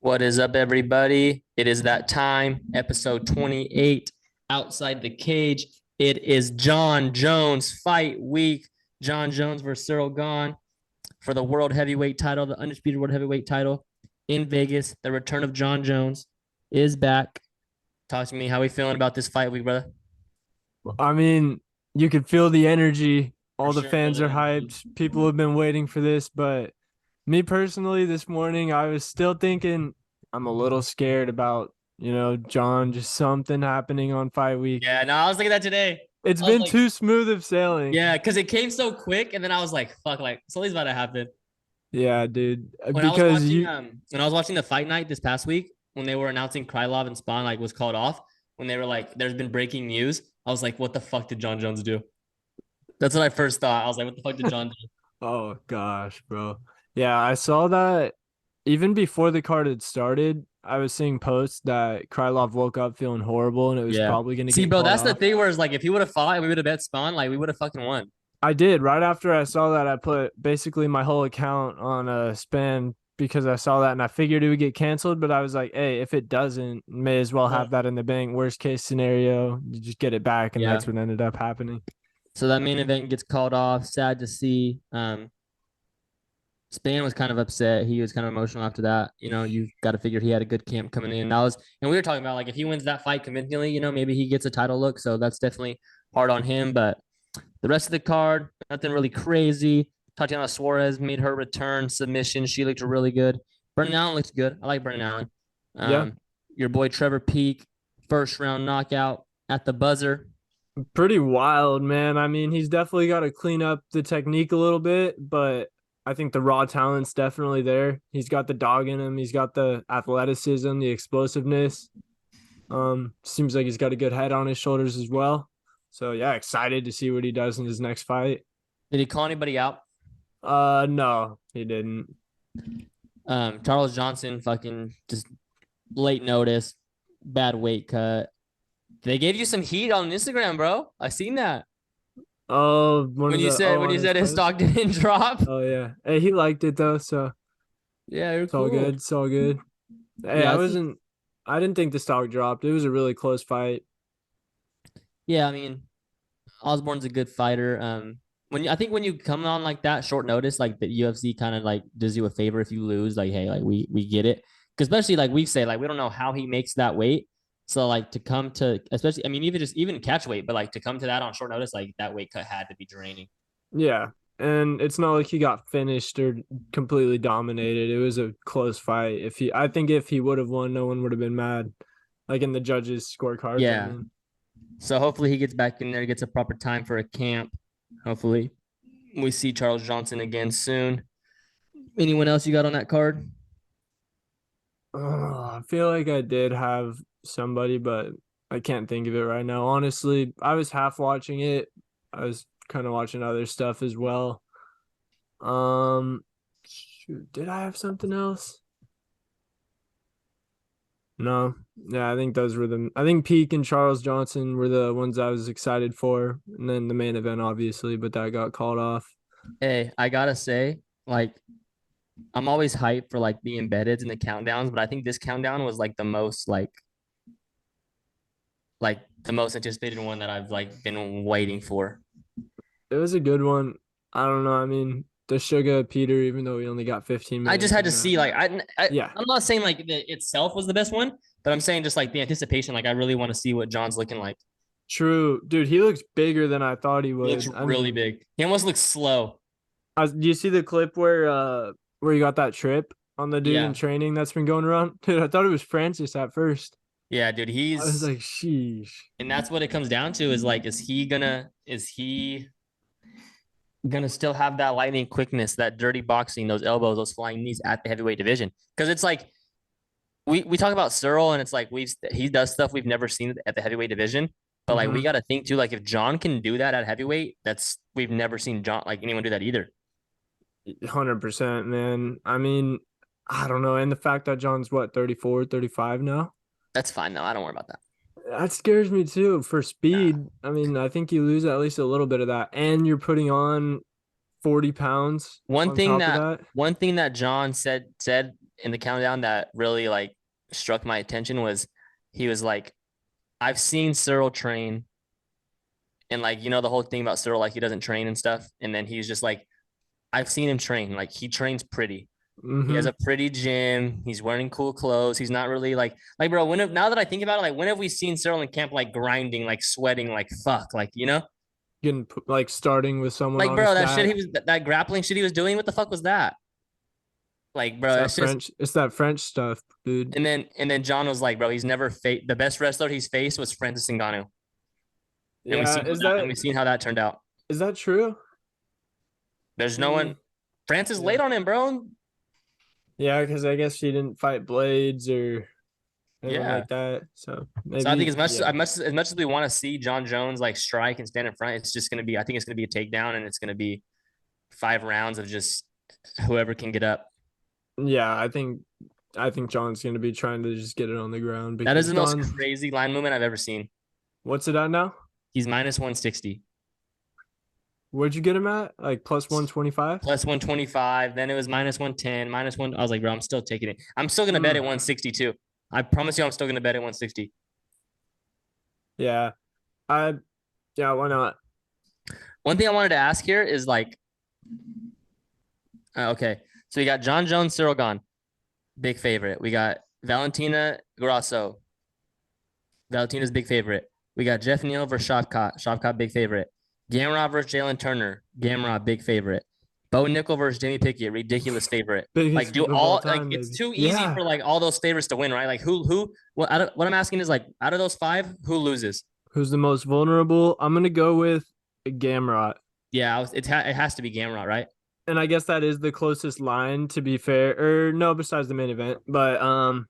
What is up, everybody? It is that time, episode 28, Outside the Cage. It is John Jones fight week. John Jones versus Cyril Gahn for the world heavyweight title, the undisputed world heavyweight title in Vegas. The return of John Jones is back. Talk to me. How we feeling about this fight week, brother? I mean, you could feel the energy. For All the sure, fans brother. are hyped. People have been waiting for this, but me personally, this morning, I was still thinking I'm a little scared about, John, just something happening on fight week. Yeah, no, I was thinking that today. It's I was been like, too smooth of sailing. yeah, because it came so quick, and then I was like, fuck, like something's about to happen. Yeah, dude. when I was Because watching you, um when I was watching the fight night this past week, when they were announcing Krylov and Spawn like was called off, when they were like, "There's been breaking news," I was like, "What the fuck did John Jones do?" That's what I first thought. I was like, "What the fuck did John do?" oh gosh, bro. Yeah, I saw that even before the card had started. I was seeing posts that Krylov woke up feeling horrible and it was Yeah. probably going to See, get bro, called that's the off. thing where it's like, if he would have fought and we would have bet Spawn, like we would have fucking won. I did. Right after I saw that, I put basically my whole account on a span because I saw that and I figured it would get canceled. But I was like, hey, if it doesn't, may as well Yeah. have that in the bank. Worst case scenario, you just get it back. And Yeah. that's what ended up happening. So that main event gets called off. Sad to see. Span was kind of upset. He was kind of emotional after that. You've got to figure he had a good camp coming in. And we were talking about like if he wins that fight convincingly, maybe he gets a title look. So that's definitely hard on him. But the rest of the card, nothing really crazy. Tatiana Suarez made her return submission. She looked really good. Brendan Allen looks good. I like Brendan Allen. Yeah. Um, your boy Trevor Peak, first round knockout at the buzzer. Pretty wild, man. I mean, he's definitely got to clean up the technique a little bit, but I think the raw talent's definitely there. He's got the dog in him. He's got the athleticism, the explosiveness. Seems like he's got a good head on his shoulders as well. So yeah, excited to see what he does in his next fight. Did he call anybody out? No, he didn't. Charles Johnson, fucking just late notice, bad weight cut. They gave you some heat on Instagram, bro. I seen that. Oh, When you said on his his post. stock didn't drop. Oh yeah, hey, he liked it though, so Yeah, you're it's all cool. good. It's all good. Hey, Yeah, I didn't think the stock dropped. It was a really close fight. yeah. I mean, Osborne's a good fighter. I think when you come on like that short notice, like the UFC kind of like does you a favor if you lose. Like, hey, like we get it. Because especially like we say, like we don't know how he makes that weight. So like to come to, especially, I mean, even catch weight, but like to come to that on short notice, like that weight cut had to be draining. Yeah, and it's not like he got finished or completely dominated. It was a close fight. I think if he would have won, no one would have been mad. Like in the judges' scorecards, I Yeah. mean. So hopefully he gets back in there, gets a proper time for a camp. Hopefully we see Charles Johnson again soon. Anyone else you got on that card? I feel like I did have somebody, but I can't think of it right now. Honestly, I was half watching it. I was kind of watching other stuff as well. Shoot, did I have something else? No. Yeah, I think those were I think Peak and Charles Johnson were the ones I was excited for. And then the main event, obviously, but that got called off. Hey, I gotta say, like, I'm always hyped for like the embeddeds and the countdowns, but I think this countdown was like the most like the most anticipated one that I've like been waiting for. It was a good one. I don't know. I mean, the Sugar Peter, even though we only got 15 I minutes. just had to see like Yeah. I'm not saying like the itself was the best one, but I'm saying just like the anticipation. Like I really want to see what John's looking like. True. Dude, he looks bigger than I thought he He looks would. I really mean, big. He almost looks slow. do you see the clip where you got that trip on the dude in Yeah. training that's been going around? Dude, I thought it was Francis at first. Yeah, dude. I was like, sheesh. And that's what it comes down to is like, is he gonna still have that lightning quickness, that dirty boxing, those elbows, those flying knees at the heavyweight division? Because it's like we talk about Cyril and it's like he does stuff we've never seen at the heavyweight division. But like we got to think too, like if John can do that at heavyweight, that's we've never seen John like anyone do that either. 100%, man. I mean, I don't know. And the fact that John's what, 34, 35 now? That's fine though. I don't worry about that. That scares me too for speed. Nah. I mean, I think you lose at least a little bit of that. And you're putting on 40 pounds One on thing top of that that. one thing that John said in the countdown that really like struck my attention was he was like, I've seen Cyril train, and like the whole thing about Cyril, like he doesn't train and stuff. And then he's just like, I've seen him train. Like he trains pretty. He has Mm-hmm. a pretty gym. He's wearing cool clothes. He's not really like bro. Now that I think about it, like when have we seen Cyril in camp like grinding, like sweating, like fuck, like Getting like starting with someone like on his bro, that shit back. that grappling shit he was doing. What the fuck was that? Like bro, it's just. It's that French stuff, dude. And then John was like, bro, he's never the best wrestler he's faced was Francis Ngannou, and we Yeah, seen and we seen how that turned out. is that true? There's no one. Francis Yeah. laid on him, bro. Yeah, because I guess she didn't fight Blades or anything Yeah. like that. So maybe. So I think as much yeah. as much as we want to see John Jones like strike and stand in front, it's just gonna be. I think it's gonna be a takedown, and it's gonna be 5 rounds of just whoever can get up. Yeah, I think John's gonna be trying to just get it on the ground That is because the most crazy line movement I've ever seen. What's it at now? He's minus 160, Where'd you get him at? Like plus 125? plus 125. Then it was minus 110, minus one. I was like, bro, I'm still taking it. I'm still gonna bet at 162. I promise you, I'm still gonna bet at 160. Yeah. Yeah, why not? One thing I wanted to ask here is like, okay, so we got John Jones, Cyril Gane, big favorite. We got Valentina Grosso. Valentina's big favorite. We got Jeff Neal versus Shavkat. Shavkat, big favorite. Gamrot versus Jalen Turner. Gamrot, big favorite. Bo Nickel versus Jamie Pickett, ridiculous favorite. Biggest Like do of all all time, like it's baby. too easy Yeah. for like all those favorites to win, right? Like who what I'm asking is like out of those 5, who loses? Who's the most vulnerable? I'm gonna go with Gamrot. Yeah, it has to be Gamrot, right? And I guess that is the closest line to be fair. Or no, besides the main event. But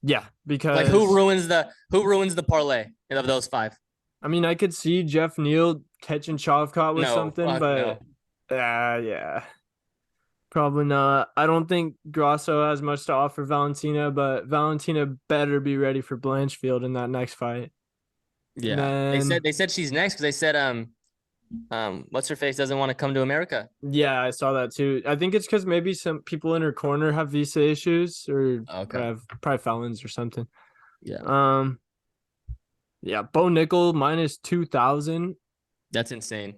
yeah, because Like who ruins the parlay of those 5? I mean, I could see Jeff Neal catching Shavkat with No, something, fuck but no. yeah. Probably not. I don't think Grasso has much to offer Valentina, but Valentina better be ready for Blanchfield in that next fight. Yeah. Then, They said she's next because they said what's her face doesn't want to come to America. yeah, I saw that too. I think it's because maybe some people in her corner have visa issues or Okay. have probably felons or something. Yeah. Yeah, Bo Nickel minus 2,000. That's insane.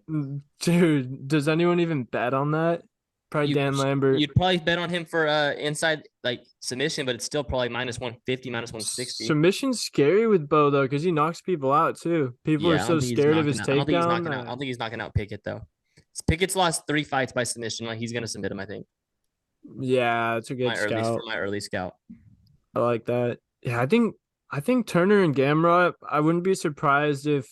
Dude, does anyone even bet on that? Probably Dan Lambert. You'd probably bet on him for inside like submission, but it's still probably minus 150, minus 160. Submission's scary with Bo though, because he knocks people out too. People are so scared of his takedown. I don't think he's knocking out Pickett though. Pickett's lost 3 fights by submission. Like he's gonna submit him, I think. Yeah, it's a good scout. My early scout. I like that. Yeah, I think Turner and Gamrot, I wouldn't be surprised if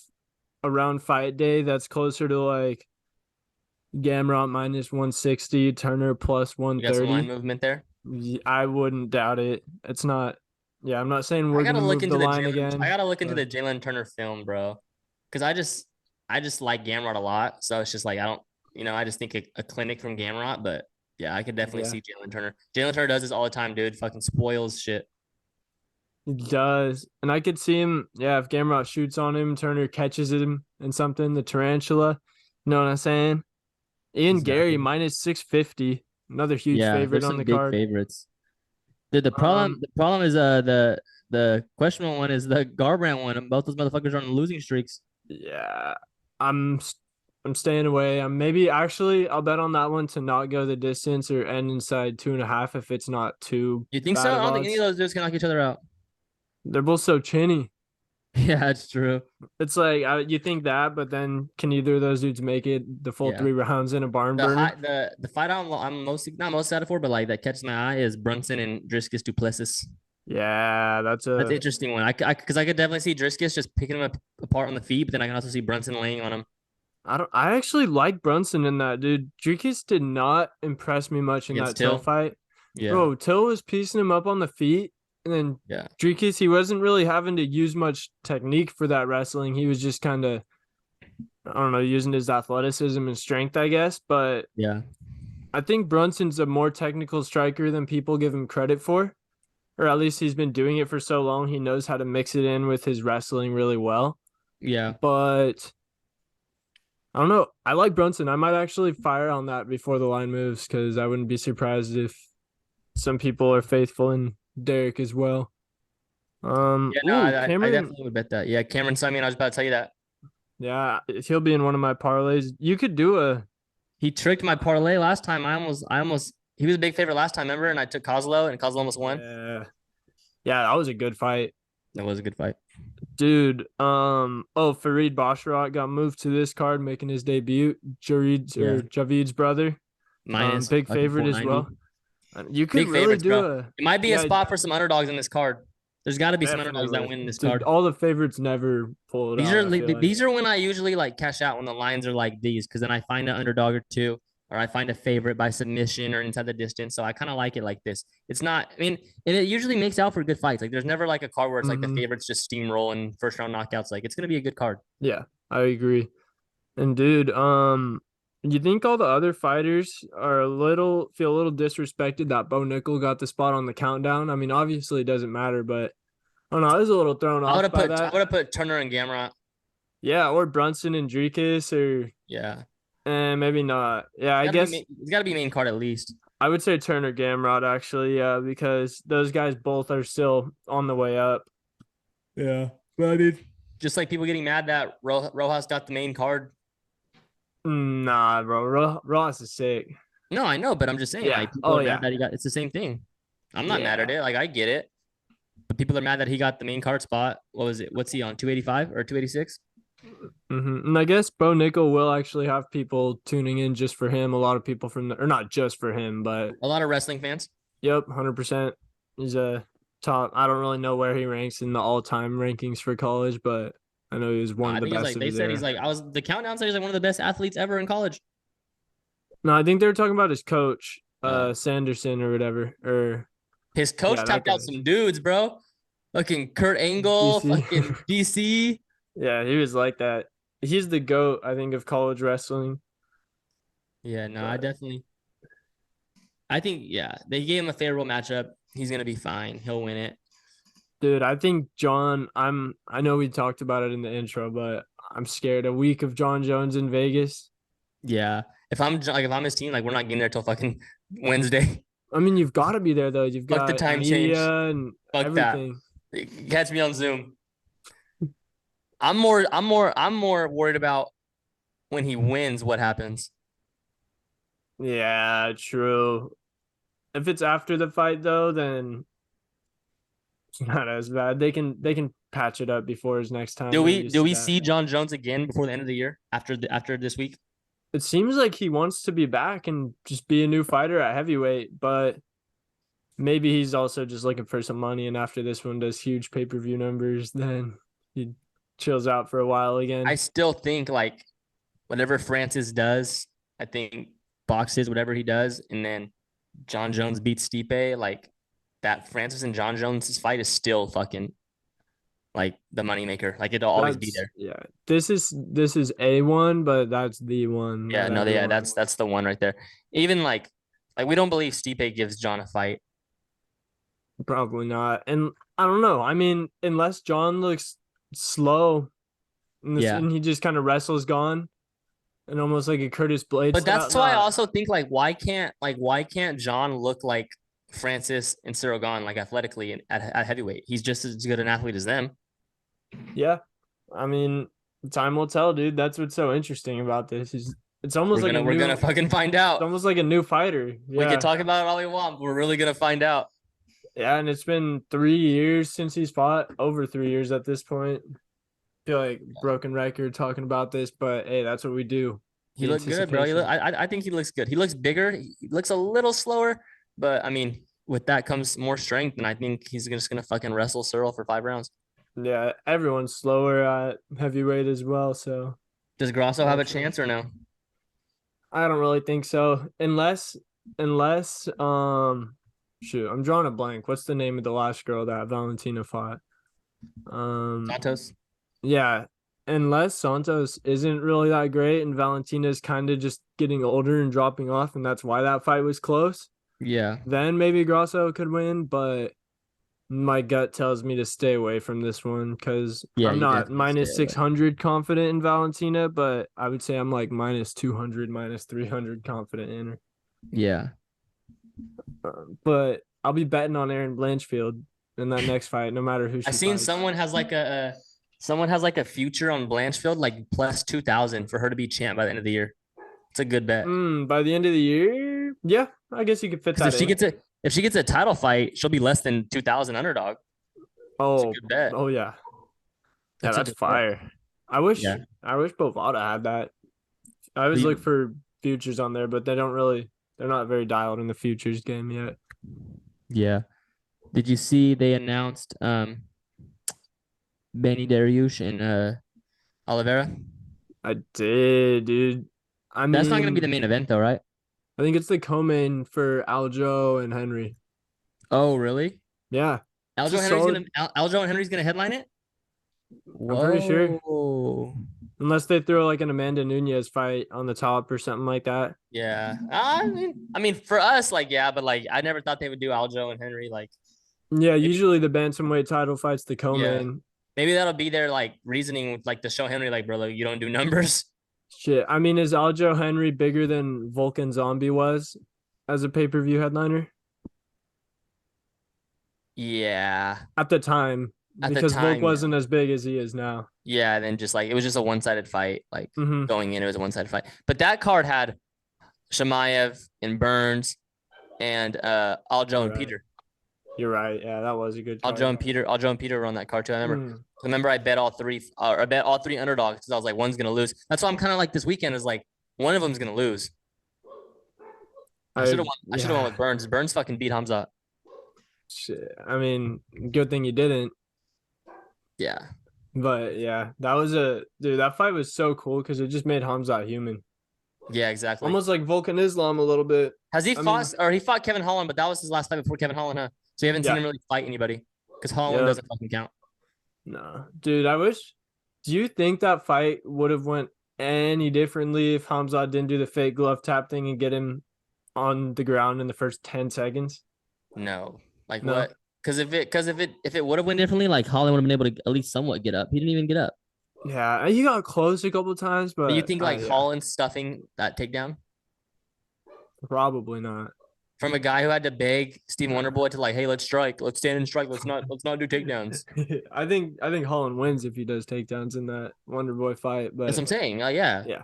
around fight day that's closer to like Gamrot minus 160, Turner plus 130. You got some line movement there? I wouldn't doubt it. It's not. Yeah, I'm not saying we're gonna move the line again. I gotta look into the Jalen Turner film, bro, because I just like Gamrot a lot. So it's just like I don't, I just think a clinic from Gamrot, but yeah, I could definitely see Jalen Turner. Jalen Turner does this all the time, dude. Fucking spoils shit. He does, and I could see him. Yeah, if Gamrot shoots on him, Turner catches him and something. The tarantula, you know what I'm saying? Ian Gary minus 650, another huge favorite on the card. Favorites. Dude, the problem is the questionable one is the Garbrandt one. Both those motherfuckers are on losing streaks. Yeah, I'm staying away. I'll bet on that one to not go the distance or end inside 2.5 if it's not too. You think so? I don't think any of those dudes can knock each other out. They're both so chinny. Yeah, it's true. It's like you think that, but then can either of those dudes make it the full 3 rounds in a barn burner? The fight I'm not most excited for, but like that catches my eye is Brunson and Driscus Duplessis. Yeah, that's an interesting one. Because I could definitely see Driscus just picking him apart on the feet, but then I can also see Brunson laying on him. I actually like Brunson in that, dude. Driscus did not impress me much in that Till fight. Yeah. Bro, Till was piecing him up on the feet. And then Driscus, he wasn't really having to use much technique for that wrestling. He was just kind of, I don't know, using his athleticism and strength, I guess. But yeah, I think Brunson's a more technical striker than people give him credit for. Or at least he's been doing it for so long. He knows how to mix it in with his wrestling really well. Yeah. But I don't know. I like Brunson. I might actually fire on that before the line moves because I wouldn't be surprised if some people are faithful in Derek as well. Yeah, no, I Cameron, definitely would bet that. Yeah, Cameron Simon, I was about to tell you that. yeah, he'll be in one of my parlays. You could do a He tricked my parlay last time. He was a big favorite last time, remember? And I took Kozlo, and Kozlo almost won. yeah, yeah, that was a good fight. That was a good fight. Dude, Fareed Basharat got moved to this card, making his debut. Yeah, Javid's brother, minus big fucking favorite as 490. well. You could Big really favorites, do bro. a It might be a yeah, spot for some underdogs in this card. There's got to be some underdogs that definitely. win this Dude, card. all the favorites never pull it These out, are I feel like. these are when I usually like cash out when the lines are like these because then I find an underdog or two or I find a favorite by submission or inside the distance. So I kind of like it like this. It's not. I mean, and it usually makes out for good fights. Like there's never like a card where it's like the Hmm. favorites just steamrolling first round knockouts. Like it's gonna be a good card. Yeah, I agree. And dude, you think all the other fighters are feel a little disrespected that Bo Nickel got the spot on the countdown? I mean, obviously it doesn't matter, but I don't know. I was a little thrown off by I that. would have put Turner and Gamrot. Yeah, or Brunson and Dricus, or Yeah, maybe not. Yeah, I guess it's got to be main card at least. I would say Turner Gamrot actually, yeah, because those guys both are still on the way up. Yeah, but I mean, just like people getting mad that Rojas got the main card. Nah, bro. Ross is sick. No, I know, but I'm just saying, Yeah. like, people Oh are yeah. mad that he got. It's the same thing. I'm not mad at Yeah. it. Like, I get it. But people are mad that he got the main card spot. What was it? What's he on? 285 or 286? And I guess Bo Nickel will actually have people tuning in just for him. A lot of people or not just for him, but A lot of wrestling fans. yep, 100%. He's a top. I don't really know where he ranks in the all-time rankings for college, but I know he was one I of the think it's best like of they his said era. he's like the countdown said he's like one of the best athletes ever in college. No, I think they were talking about his coach, Uh, Sanderson or whatever, or his coach yeah, that tapped out guy's some dudes, bro. Fucking Kurt Angle, DC. fucking DC. Yeah, he was like that. He's the GOAT, I think, of college wrestling. Yeah, no, But I think yeah, they gave him a favorable matchup. He's gonna be fine. He'll win it. dude, I think I know we talked about it in the intro, but I'm scared a week of John Jones in Vegas. Yeah, if I'm his team, like we're not getting there till fucking Wednesday. I mean, you've got to be there though. You've Fuck the got time change. media and Fuck that. everything. Catch me on Zoom. I'm more worried about when he wins what happens. Yeah, true. If it's after the fight though, then it's not as bad. They can patch it up before his next time. Do we see John Jones again before the end of the year after this week? It seems like he wants to be back and just be a new fighter at heavyweight, but maybe he's also just looking for some money. And after this one does huge pay-per-view numbers, then he chills out for a while again. I still think like whatever Francis does, I think boxes whatever he does, and then John Jones beats Stipe. Like that Francis and John Jones' fight is still fucking like the moneymaker. Like it'll always be there. Yeah. This is a one, but that's the one. Yeah, no, yeah, that's the one right there. Even like we don't believe Stipe gives John a fight. Probably not. And I don't know. I mean, unless John looks slow Yeah. and he just kind of wrestles gone and almost like a Curtis Blades. But that's why I also think like why can't John look like Francis and Cyril Gahn like athletically at heavyweight? He's just as good an athlete as them. Yeah. I mean, time will tell, dude. That's what's so interesting about this. It's almost We're gonna fucking find out. It's almost like a new fighter. Yeah. We can talk about it all we want. But we're really gonna find out. Yeah, and it's been 3 years since he's fought, over 3 years at this point. I feel like broken record talking about this, but hey, that's what we do. He looked good, bro. I think he looks good. He looks bigger. He looks a little slower, but I mean, with that comes more strength, and I think he's just gonna fucking wrestle Cyril for 5 rounds. Yeah, everyone's slower at heavyweight as well, so Does Grasso have a chance or no? I don't really think so. Unless shoot, I'm drawing a blank. What's the name of the last girl that Valentina fought? Santos. Yeah. Unless Santos isn't really that great and Valentina's kind of just getting older and dropping off, and that's why that fight was close. Yeah. Then maybe Grasso could win, but my gut tells me to stay away from this one because I'm not minus 600 confident in Valentina, but I would say I'm like minus 200, minus 300 confident in her. Yeah. But I'll be betting on Aaron Blanchfield in that next fight, no matter who she I seen fights. someone has like a future on Blanchfield, like plus 2,000 for her to be champ by the end of the year. It's a good bet. By the end of the year, yeah, I guess you could fit Because that in. if she gets a title fight, she'll be less than 2,000 underdog. It's a Oh, good bet. oh yeah, yeah, That's a that's good bet. fire. I wish, Yeah. I wish Bovada had that. I always look The- for futures on there, but they don't really. They're not very dialed in the futures game yet. yeah. Did you see they announced Beneil Dariush and Oliveira? I did, dude. I That's not gonna be the mean, main event though, right? I think it's the co-main for Aljo and Henry. Oh, really? Yeah, it's a solid. Aljo and Henry's gonna headline it? I'm pretty sure, Whoa. unless they throw like an Amanda Nunez fight on the top or something like that. Yeah. I mean, for us, like, yeah, but like, I never thought they would do Aljo and Henry. Like, Yeah, maybe, usually the bantamweight title fights the yeah, co-main. maybe that'll be their like reasoning with like to show Henry, like, bro, like, you don't do numbers. Shit, I mean, is Aljo Henry bigger than Vulcan Zombie was as a pay-per-view headliner Yeah. at the time? At the Because Volk time, wasn't yeah. as big as he is now. Yeah. Then just like, it was just a one-sided fight. Like, Mm-hmm. going in, it was a one-sided fight. But that card had Shamaev and Burns and Aljo and Right. Peter. You're right. Yeah, that was a good card. Aljo and Peter were on that card too. I remember I bet all three underdogs because I was like, one's gonna lose. That's why I'm kind of like this weekend is like one of them's gonna lose. I should have won. I should have won with Burns. Burns fucking beat Hamza. Shit. I mean, good thing you didn't. Yeah. But yeah, that was dude. That fight was so cool because it just made Hamza human, Yeah, exactly. almost like Vulcan Islam a little bit. Has he I fought mean, or he fought Kevin Holland, but that was his last fight before Kevin Holland, huh? So you haven't seen yeah, him really fight anybody because Holland yeah. doesn't fucking count. No, dude. I wish. Do you think that fight would have went any differently if Hamza didn't do the fake glove tap thing and get him on the ground in the first 10 seconds? No, like No. what? Because if it would have went differently, like Holland would have been able to at least somewhat get up. He didn't even get up. Yeah, he got close a couple times, But you but think like yeah, Holland stuffing that takedown probably not. from a guy who had to beg Stephen Wonderboy to like, hey, let's strike, let's stand and strike, let's not do takedowns. I think Holland wins if he does takedowns in that Wonder Boy fight. But That's what I'm saying. Yeah. yeah,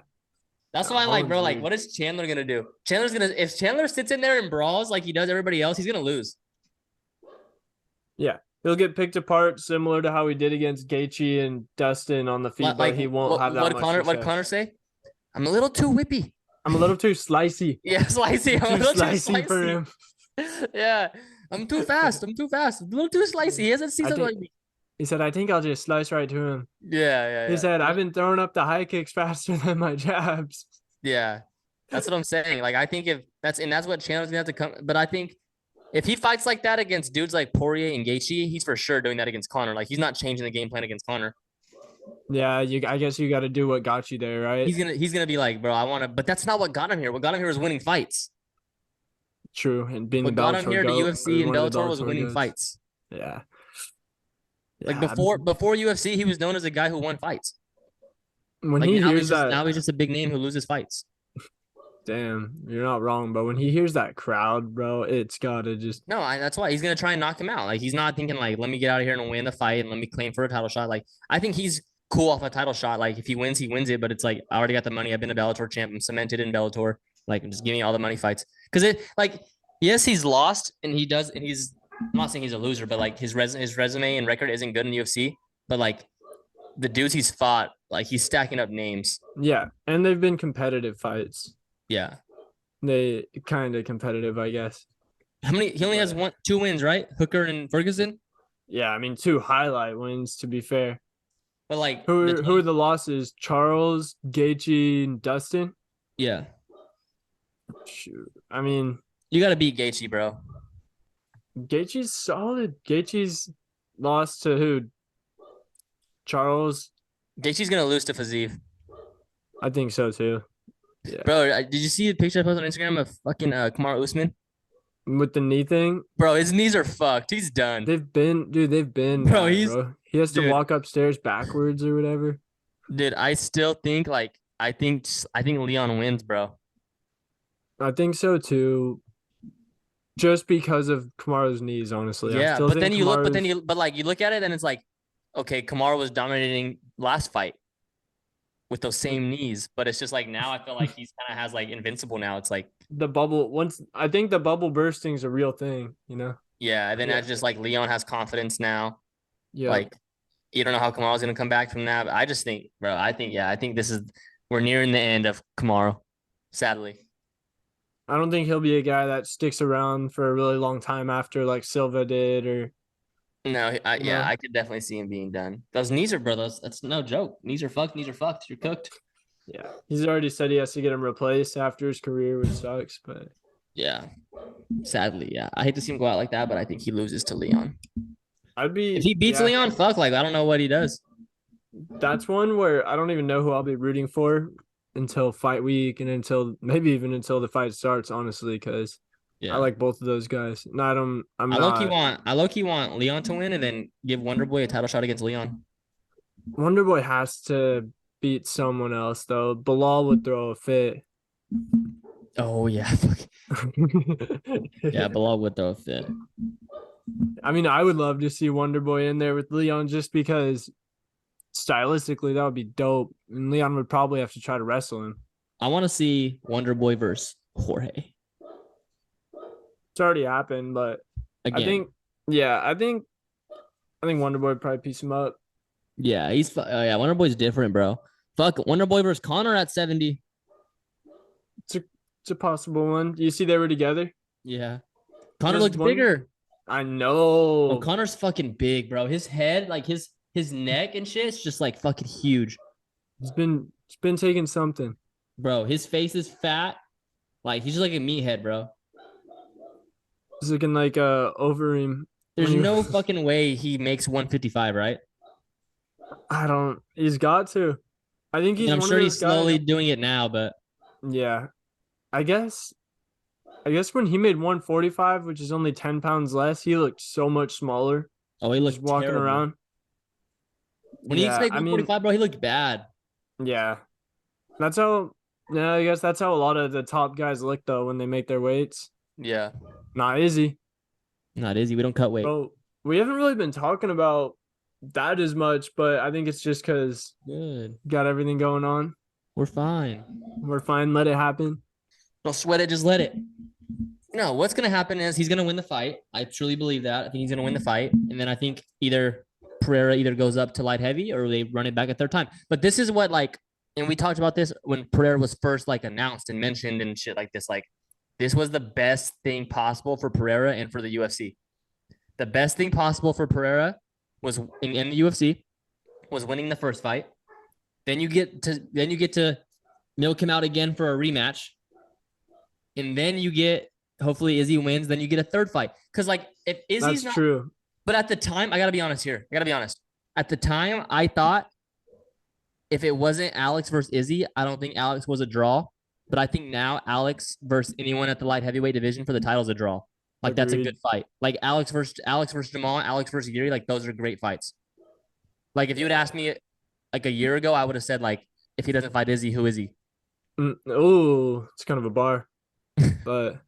That's no, why I'm like, bro, Holland's like, weird. what is Chandler gonna do? If Chandler sits in there and brawls like he does everybody else, he's gonna lose. Yeah, he'll get picked apart similar to how he did against Gaethje and Dustin on the feet, but he won't have that much What success. Connor say? I'm a little too whippy. I'm a little too slicey. Yeah, slicey. I'm a Too little too slicey for slicey. him. Yeah, I'm too fast. I'm too fast. A little too slicey. He hasn't seen I something think- like me. He said, "I think I'll just slice right to him." Yeah. He said, "I've been throwing up the high kicks faster than my jabs." Yeah, that's what I'm saying. Like, I think that's what Chandler's gonna have to come. But I think if he fights like that against dudes like Poirier and Gaethje, he's for sure doing that against Connor. Like, he's not changing the game plan against Connor. Yeah, I guess you got to do what got you there, right? He's gonna be like, bro, I want to. But that's not what got him here. What got him here was winning fights. True, and being What the got him Bellator here to goat, UFC or and one of the Bellator was Bellator winning goats. fights. Yeah. Like Yeah, before UFC, he was known as a guy who won fights. when Like he now hears that, now he's just a big name who loses fights. damn, you're not wrong. But when he hears that crowd, bro, it's gotta just No, that's why he's gonna try and knock him out. Like he's not thinking like, let me get out of here and win the fight and let me claim for a title shot. Like I think he's cool off a title shot. Like if he wins it. But it's like I already got the money. I've been a Bellator champ. I'm cemented in Bellator. Like just give me all the money fights. Because it like yes, he's lost and he's I'm not saying he's a loser, but like his resume and record isn't good in UFC. But like the dudes he's fought, like he's stacking up names. yeah. And they've been competitive fights. Yeah. They kind of competitive, I guess. How many? He only has two wins, right? Hooker and Ferguson. Yeah, I mean 2 highlight wins to be fair. But like Who are the losses? Charles, Gaethje, and Dustin. Yeah. Shoot, I mean You got to beat Gaethje, bro. Gaethje's solid. Gaethje's lost to who? Charles. Gaethje's gonna lose to Fiziev. I think so too. Bro, did you see the picture I posted on Instagram of fucking Kamaru Usman? With the knee thing, Bro, his knees are fucked. He's done. they've been Bro, bad, he has to dude. walk upstairs backwards or whatever. Dude, I still think like I think Leon wins, bro. I think so too. just because of Kamaru's knees, honestly. I Yeah, still but think then you look, Kamaru's but like you look at it and it's like, okay, Kamaru was dominating last fight with those same knees, but it's just like now I feel like he's kind of has like invincible now. It's like, the bubble once I think the bubble bursting is a real thing, you know? yeah, and then Yeah. that's just like Leon has confidence now. Yeah. Like you don't know how Kamaru's gonna come back from that. But I just think, bro, I think this is we're nearing the end of Kamaru, sadly. I don't think he'll be a guy that sticks around for a really long time after like Silva did or No, you yeah, know. I could definitely see him being done. Those knees are, bro. That's no joke. Knees are fucked. Knees are fucked. You're cooked. Yeah. He's already said he has to get him replaced after his career, which sucks, but Yeah, sadly, yeah. I hate to see him go out like that, but I think he loses to Leon. I'd If be he beats yeah. Leon, fuck, like I don't know what he does. That's one where I don't even know who I'll be rooting for until fight week and until maybe even until the fight starts, honestly, because I Yeah, like both of those guys. No, I'm I low key not. want I low key want Leon to win and then give Wonder Boy a title shot against Leon. Wonderboy has to beat someone else though. Bilal would throw a fit. Oh yeah, yeah. Bilal would throw a fit. I mean, I would love to see Wonderboy in there with Leon just because stylistically that would be dope. And Leon would probably have to try to wrestle him. I want to see Wonder Boy versus Jorge It's already happened, but I again. think, yeah, I think Wonderboy would probably piece him up. Yeah, yeah. Wonder Boy's different, bro. Fuck, Wonder Boy versus Connor at 70. It's a possible one. Do you see they were together? Yeah, Connor There's looked one. bigger. I Oh, know. Connor's fucking big, bro. His head, like his neck and shit, is just like fucking huge, It's been taking something. bro. His face is fat, like he's just like a meathead, bro. It's looking like over him when There's he. no fucking way he makes 155, right? I don't. He's got to. I think And he's I'm one of sure those he's guys. slowly doing it now, but Yeah, I guess. I guess when he made 145, which is only 10 pounds less, he looked so much smaller. oh, he Just looked walking terrible. around. When he used to Yeah, make I mean, 145, bro, he looked bad. yeah. That's how. Yeah, I guess that's how a lot of the top guys look though when they make their weights. Yeah, Not easy. not easy. We don't cut weight. Bro, we haven't really been talking about that as much, but I think it's just because Good. got everything going on. We're fine. We're fine. Let it happen. Don't sweat it. Just let it. No, what's gonna happen is he's gonna win the fight. I truly believe that. I think he's gonna win the fight, and then I think either Pereira either goes up to light heavy or they run it back a third time. But this is what like, and we talked about this when Pereira was first like announced and mentioned and shit like this. Like, this was the best thing possible for Pereira and for the UFC. The best thing possible for Pereira was in the UFC was winning the first fight. Then you get to milk him out again for a rematch, and then you get hopefully Izzy wins. Then you get a third fight because like if Izzy's That's not, true. but at the time I gotta be honest here. I gotta be honest. At the time I thought if it wasn't Alex versus Izzy, I don't think Alex was a draw. But I think now Alex versus anyone at the light heavyweight division for the title is a draw. Like that's a Agreed. good fight. Like Alex versus Jamal, Alex versus Yuri, like those are great fights. Like if you would ask me like a year ago, I would have said like if he doesn't fight Izzy, who is he? Oh, it's kind of a bar, but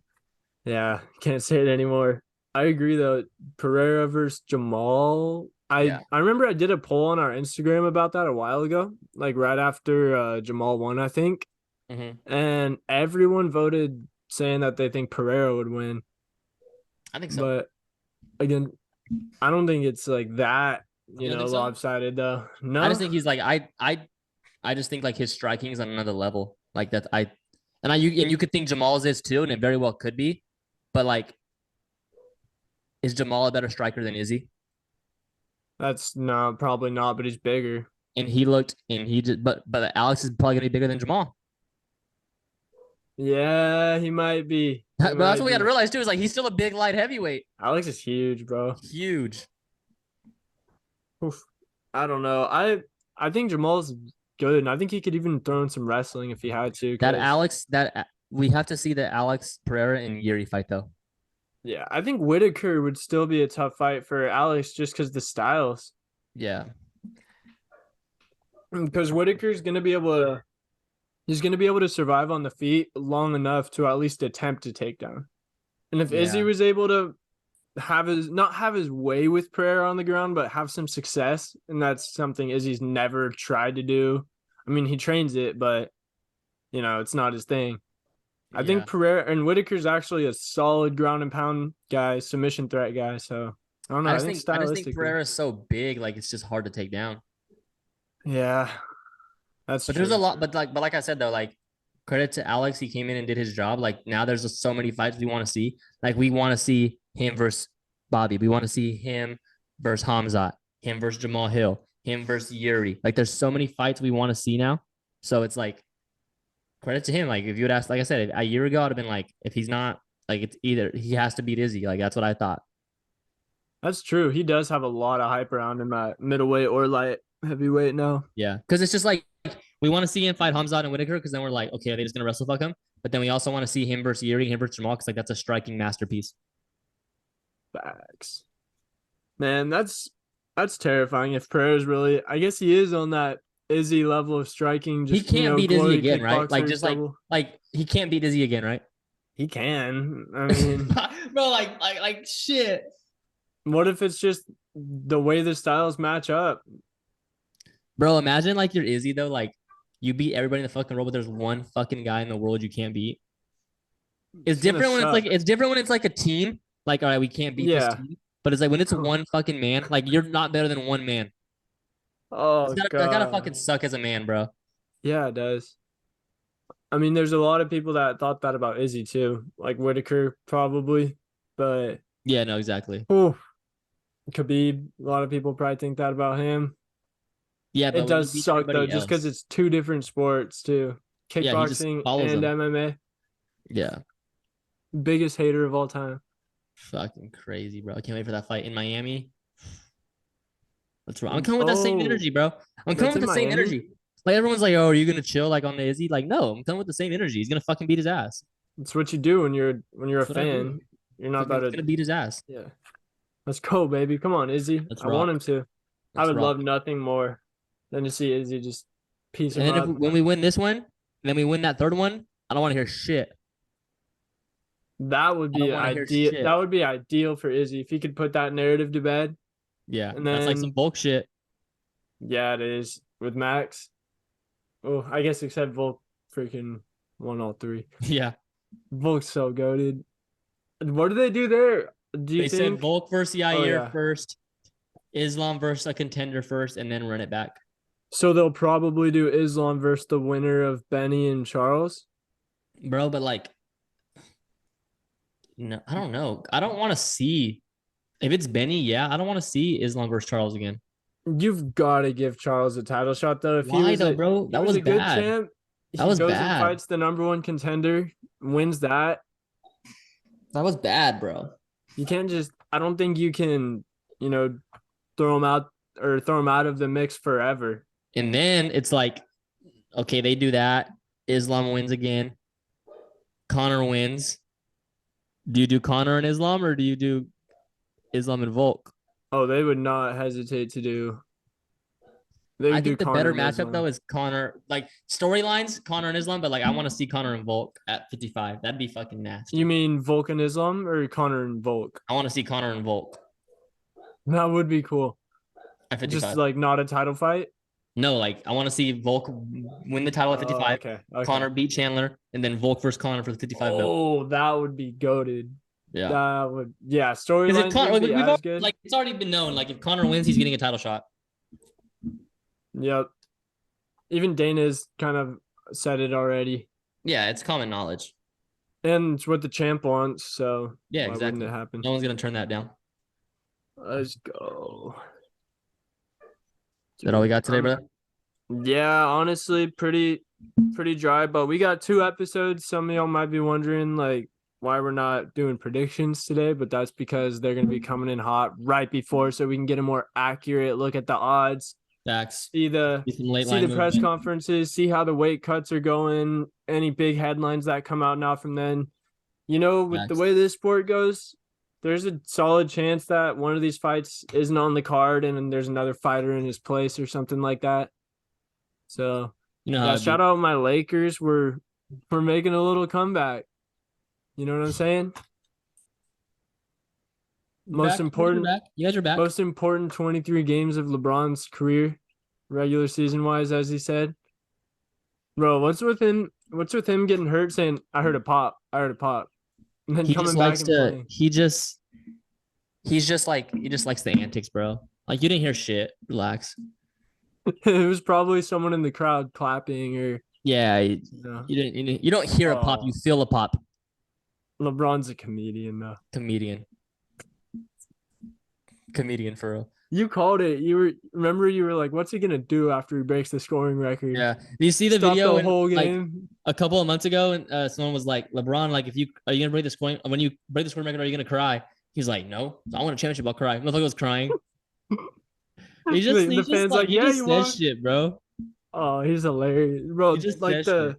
yeah, can't say it anymore. I agree though. Pereira versus Jamal. Yeah. I remember I did a poll on our Instagram about that a while ago, like right after Jamal won, I think, and everyone voted saying that they think Pereira would win. I think so. But again, I don't think it's like that, You don't think so? lopsided though. No, I just think he's like I just think like his striking is on another level. Like that you could think Jamal's is too, and it very well could be, but like is Jamal a better striker than Izzy? that's no, probably not, but he's bigger. And he just but Alex is probably gonna be bigger than Jamal. Yeah, he might be. But that's what we gotta realize too, is like he's still a big light heavyweight. Alex is huge, bro. Huge. Oof. I don't know. I think Jamal's good, and I think he could even throw in some wrestling if he had to. That we have to see the Alex Pereira and Yuri fight though. Yeah, I think Whitaker would still be a tough fight for Alex just because the styles. Yeah. Because Whitaker's gonna be able to, he's gonna be able to survive on the feet long enough to at least attempt a takedown. And if Izzy Yeah. was able to not have his way with Pereira on the ground, but have some success, and that's something Izzy's never tried to do. I mean, he trains it, but it's not his thing. I think Yeah. Pereira and Whitaker's actually a solid ground and pound guy, submission threat guy. So I don't know. I think I just think stylistically, Pereira is so big, like it's just hard to take down. yeah, that's But there's a true. lot, but like I said though, like credit to Alex, he came in and did his job. Like now there's just so many fights we want to see. Like we want to see him versus Bobby. We want to see him versus Hamzat, him versus Jamal Hill, him versus Yuri. Like there's so many fights we want to see now. So it's like credit to him. Like if you would ask, like I said, a year ago, I'd have been like, if he's not, like it's either he has to beat Izzy. Like that's what I thought. That's true. He does have a lot of hype around him at middleweight or light heavyweight now. Yeah, because it's just like we want to see him fight Hamzat and Whitaker because then we're like, okay, are they just gonna wrestle fuck him? But then we also want to see him versus Yuri, him versus Jamal, because like that's a striking masterpiece. Facts. Man, that's terrifying. If Pereira's really, I guess he is on that Izzy level of striking. He Just can't beat Izzy glory again, right? Like kickboxer just double. like he can't beat Izzy again, right? He can. I mean, Bro, like shit. what if it's just the way the styles match up? Bro, imagine like you're Izzy though, like you beat everybody in the fucking world, but there's one fucking guy in the world you can't beat. It's It's gonna different when it's like suck. it's different when it's like a team. Like, all right, we can't beat this Yeah. team. But it's like when it's one fucking man, like you're not better than one man. Oh That gotta god. fucking suck as a man, bro. Yeah, it does. I mean, there's a lot of people that thought that about Izzy too, like Whitaker probably, but Yeah, no, exactly. oh, Khabib. A lot of people probably think that about him. Yeah, It but when he does beats suck though, everybody just because else, it's two different sports too, yeah, he just kickboxing follows and them. MMA. Yeah, Biggest hater of all time. fucking crazy, bro. I can't wait for that fight in Miami. That's right. I'm coming with that same Oh, energy, bro. I'm coming that's with in the same Miami. energy. Like everyone's like, "Oh, are you gonna chill like on the Izzy?" Like, no, I'm coming with the same energy. He's gonna fucking beat his ass. It's what you do when you're a That's what I do. fan. You're not Fucking about to. gonna beat his ass. Yeah, let's go, baby. Come on, Izzy. Let's I want rock. him to. I Let's would love rock. nothing more than to see Izzy just piece And him then if up. when we win this one, then we win that third one, I don't want to hear shit. That would I don't be want to hear ideal. That shit. would be ideal for Izzy if he could put that narrative to bed. Yeah, And that's like some then, bulk shit. yeah, it is with Max. Oh, I guess except Volk freaking won all three. Yeah, Volk's so goated. What do they do there? Do you they said think? Volk versus Oh Yair yeah. first, Islam versus a contender first, and then run it back. So they'll probably do Islam versus the winner of Benny and Charles. Bro, but like, no, I don't know. I don't want to see if it's Benny. Yeah, I don't want to see Islam versus Charles again. You've got to give Charles a title shot though. If Why though, bro? he That was was a good bad. champ, That he was goes and bad. fights the number one contender, wins that. That was bad, bro. You can't just. I don't think you can, you know, throw him out or throw him out of the mix forever. And then it's like, okay, they do that. Islam wins again. Connor wins. Do you do Connor and Islam or do you do Islam and Volk? Oh, they would not hesitate to do. They I would do think the Connor better and matchup though Islam. is Connor, like storylines, Connor and Islam, but like I want to see Connor and Volk at 55. That'd be fucking nasty. You mean Volk and Islam or Connor and Volk? I want to see Connor and Volk That would be cool. at Just 55. like not a title fight. No, like I want to see Volk win the title at 55. Okay. Connor beat Chandler, and then Volk versus Connor for the 55 belt. Oh, that would be goated. Yeah. That would, yeah. Because if Storylines Connor, would like, be we've as already, good. like it's already been known, like if Connor wins, he's getting a title shot. Yep. Even Dana's kind of said it already, Yeah, it's common knowledge. and it's what the champ wants. So Yeah, why exactly. wouldn't it happen? No one's gonna turn that down. Let's go. Is that all we got today, brother? Yeah, honestly, pretty dry. But we got 2 episodes. Some of y'all might be wondering like why we're not doing predictions today, but that's because they're gonna be coming in hot right before, so we can get a more accurate look at the odds. Facts. See the Some late see line the press movement. conferences, see how the weight cuts are going, any big headlines that come out now from then. You know, with the Facts. way this sport goes, there's a solid chance that one of these fights isn't on the card and then there's another fighter in his place or something like that. So You know how yeah, it'd shout be. out my Lakers. We're making a little comeback. You know what I'm saying? Most important, You guys are back. most important 23 games of LeBron's career, regular season wise, as he said. Bro, what's with him? What's with him getting hurt? Saying, "I heard a pop. I heard a pop," and then He coming just back likes and to. playing. He just likes the antics, bro. Like you didn't hear shit. Relax. It was probably someone in the crowd clapping or Yeah, know. you don't hear a pop. Oh. You feel a pop. LeBron's a comedian though. Comedian for real. You called it. You were like, "What's he gonna do after he breaks the scoring record?" Yeah. Do you see the Stop video the whole like game. a couple of months ago, and someone was like, "LeBron, like, are you gonna break the scoring? When you break the scoring record, are you gonna cry?" He's like, "No, I want a championship. I'll cry." Motherfucker was crying. He just The fans like, he "Yeah, just you says are." shit, bro. Oh, he's hilarious, bro. He just Like says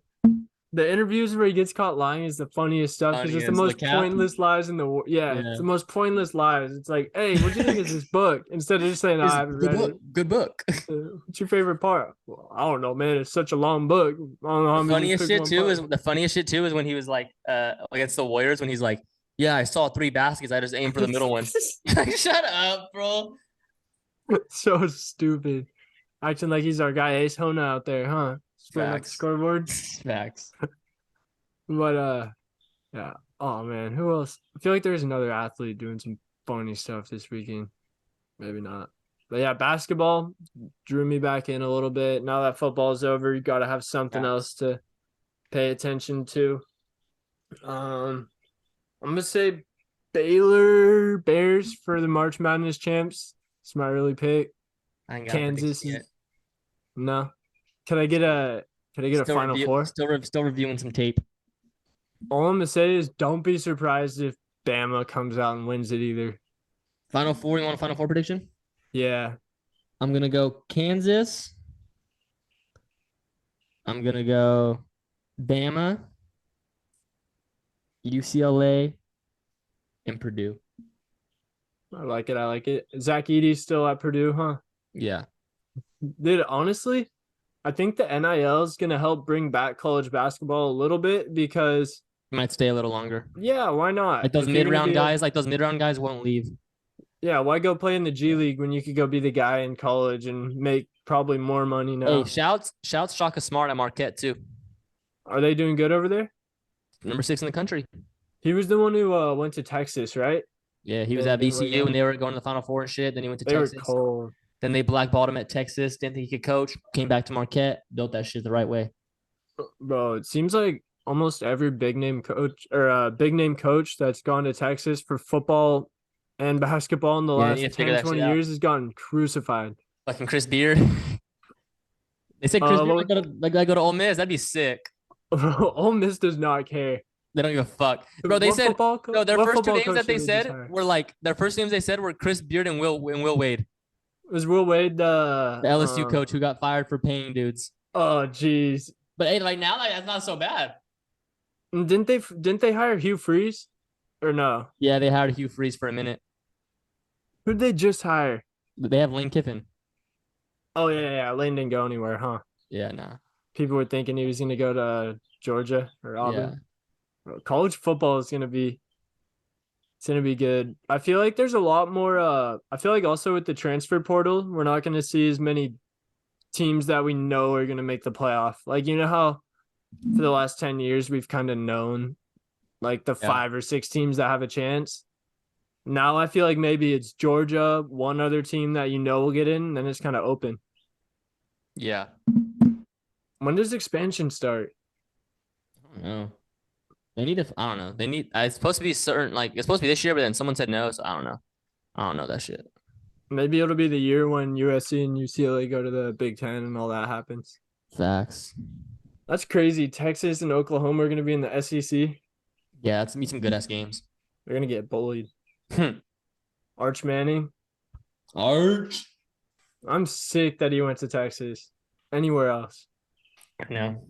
the interviews where he gets caught lying is the funniest stuff. It's just the Funniest. most The cap? pointless lies in the world. Yeah, Yeah. it's the most pointless lies. It's like, "Hey, what do you think is this book?" Instead of just saying, "I haven't read it." Good book. What's your favorite part? Well, I don't know, man. It's such a long book. I don't know how The many. funniest shit too is when he was like against the Warriors when he's like, yeah, I saw 3 baskets. I just aimed for the middle one. Like, shut up, bro. So stupid. Acting like he's our guy Ace Hona out there, huh? Splitting up the Facts. scoreboard. Facts. But yeah. Oh man, who else? I feel like there's another athlete doing some funny stuff this weekend. Maybe not. But yeah, basketball drew me back in a little bit. Now that football's over, you gotta have something else to pay attention to. I'm gonna say Baylor Bears for the March Madness champs. It's my early pick. I ain't got Kansas. yet. No. Can I get a Final Four? Still reviewing some tape. All I'm gonna say is don't be surprised if Bama comes out and wins it either. Final Four. You want a Final Four prediction? Yeah. I'm gonna go Kansas. I'm gonna go Bama, UCLA, and Purdue. I like it. I like it. Zach Edey's still at Purdue, huh? Yeah. Dude, honestly, I think the NIL is gonna help bring back college basketball a little bit because Might stay a little longer. yeah, why not? Like those mid-round guys won't leave. Yeah, why go play in the G League when you could go be the guy in college and make probably more money now? Hey, shouts Shaka Smart at Marquette too. Are they doing good over there? Number 6 in the country. He was the one who went to Texas, right? Yeah, he was at VCU when they were going to the Final Four and shit. Then he went to Texas. They were cold. Then they blackballed him at Texas. Didn't think he could coach. Came back to Marquette. Built that shit the right way. Bro, it seems like almost every big name coach that's gone to Texas for football and basketball in the last 10, 20 years has gotten crucified. Fucking Chris Beard. They said Chris Beard gotta go to Ole Miss. That'd be sick. Ole Miss does not care. They don't give a fuck. Bro, they said no, their first 2 names that they said were like their first names they said were Chris Beard and Will Wade. Was Will Wade the LSU coach who got fired for paying dudes? Oh jeez. But hey, like now that's not so bad. Didn't they hire Hugh Freeze? Or no? Yeah, they hired Hugh Freeze for a minute. Who'd they just hire? They have Lane Kiffin. Oh yeah. Lane didn't go anywhere, huh? Yeah, nah. People were thinking he was gonna go to Georgia or Auburn. Yeah. College football is gonna be good. I feel like there's a lot more I feel like also with the transfer portal, we're not gonna see as many teams that we know are gonna make the playoff. Like you know how for the last 10 years we've kind of known like the 5 or 6 teams that have a chance. Now I feel like maybe it's Georgia, one other team that you know will get in, then it's kind of open. Yeah. When does expansion start? I don't know. They need to. I don't know. They need. It's supposed to be certain. Like it's supposed to be this year, but then someone said no. So I don't know. I don't know that shit. Maybe it'll be the year when USC and UCLA go to the Big Ten and all that happens. Facts. That's crazy. Texas and Oklahoma are going to be in the SEC. Yeah, that's gonna be some good ass games. They're going to get bullied. Arch Manning. Arch. I'm sick that he went to Texas. Anywhere else. No.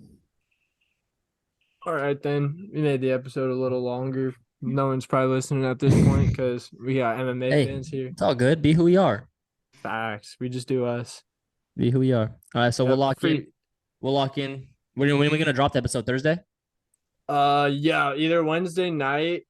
All right, then. We made the episode a little longer. No one's probably listening at this point because we got MMA fans here. It's all good. Be who we are. Facts. We just do us. Be who we are. All right, so we'll lock in. We'll lock in. When are we going to drop the episode? Thursday? Yeah, either Wednesday night.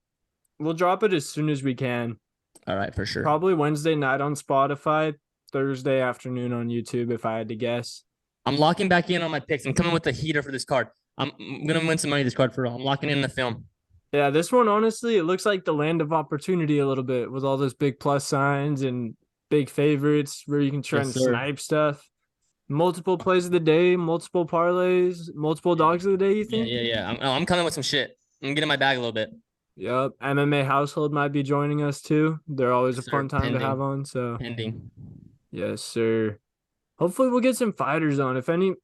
We'll drop it as soon as we can. All right, for sure. Probably Wednesday night on Spotify, Thursday afternoon on YouTube, if I had to guess. I'm locking back in on my picks. I'm coming with the heater for this card. I'm gonna win some money this card for real. I'm locking in the film. Yeah, this one, honestly, it looks like the land of opportunity a little bit with all those big plus signs and big favorites where you can try Yes, and sir. snipe stuff. Multiple plays of the day, multiple parlays, multiple dogs of the day, you Yeah, think? yeah. I'm coming with some shit. I'm getting my bag a little bit. Yep. MMA Household might be joining us too. They're always Yes, a fun sir. time to have Pending. on. So Pending. yes, sir. Hopefully we'll get some fighters on. If any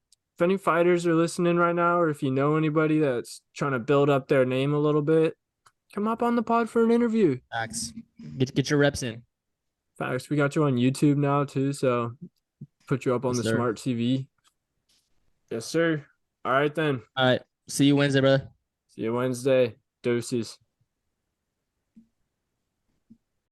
fighters are listening right now, or if you know anybody that's trying to build up their name a little bit, come up on the pod for an interview. Facts. Get your reps in. Facts. We got you on YouTube now too, so put you up on Yes, the sir. smart TV. Yes, sir. All right then. All right. See you Wednesday, brother. See you Wednesday. Deuces.